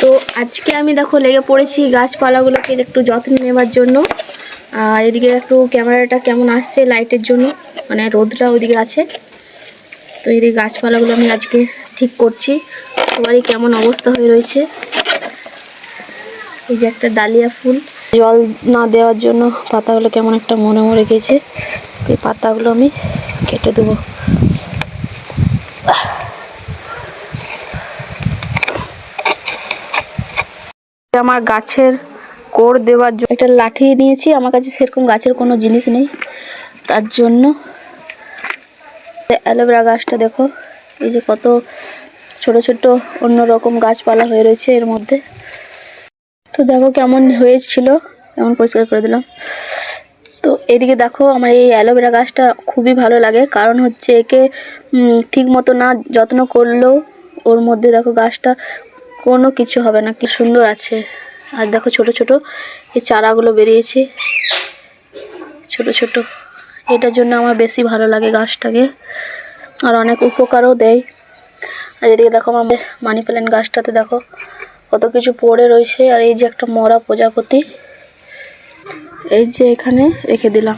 তো আজকে আমি দেখো লেগে পড়েছি গাছপালাগুলোকে একটু যত্ন নেবার জন্য। আর এদিকে একটু ক্যামেরাটা কেমন আসছে লাইটের জন্য, মানে রোদটা ওইদিকে আছে। তো এদিকে গাছপালাগুলো আমি আজকে ঠিক করছি। সবারই কেমন অবস্থা হয়ে রয়েছে। এই যে একটা ডালিয়া ফুল, জল না দেওয়ার জন্য পাতাগুলো কেমন একটা মরে মরে গেছে। এই পাতাগুলো আমি কেটে দেবো। আমার গাছের কোড় দেওয়ার জন্য একটা লাঠি নিয়েছি। আমার কাছে সেরকম গাছের কোনো জিনিস নেই, তার জন্য অ্যালোভেরা গাছটা দেখো, এই যে কত ছোট ছোট অন্যরকম গাছপালা হয়ে রয়েছে এর মধ্যে। তো দেখো কেমন হয়েছিল, কেমন পরিষ্কার করে দিলাম। তো এদিকে দেখো আমার এই অ্যালোভেরা গাছটা খুবই ভালো লাগে, কারণ হচ্ছে একে ঠিক মতো না যত্ন করলেও ওর মধ্যে দেখো গাছটা কোনো কিছু হবে না, কি সুন্দর আছে। আর দেখো ছোট ছোট এই চারাগুলো বেরিয়েছে ছোট ছোট, এটার জন্য আমার বেশি ভালো লাগে গাছটাকে। আর অনেক উপকারও দেয়। আর এদিকে দেখো আমার মানি প্ল্যান্ট গাছটাতে দেখো কত কিছু পড়ে রয়েছে। আর এই যে একটা মরা প্রজাপতি, এই যে এখানে রেখে দিলাম।